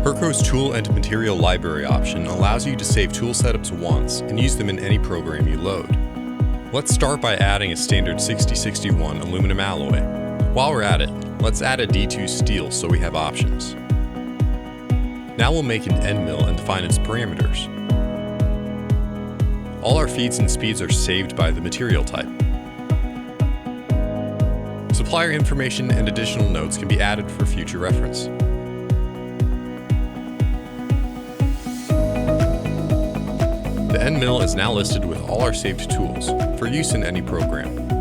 Hurco's Tool and Material Library option allows you to save tool setups once and use them in any program you load. Let's start by adding a standard 6061 aluminum alloy. While we're at it, let's add a D2 steel so we have options. Now we'll make an end mill and define its parameters. All our feeds and speeds are saved by the material type. Supplier information and additional notes can be added for future reference. The end mill is now listed with all our saved tools for use in any program.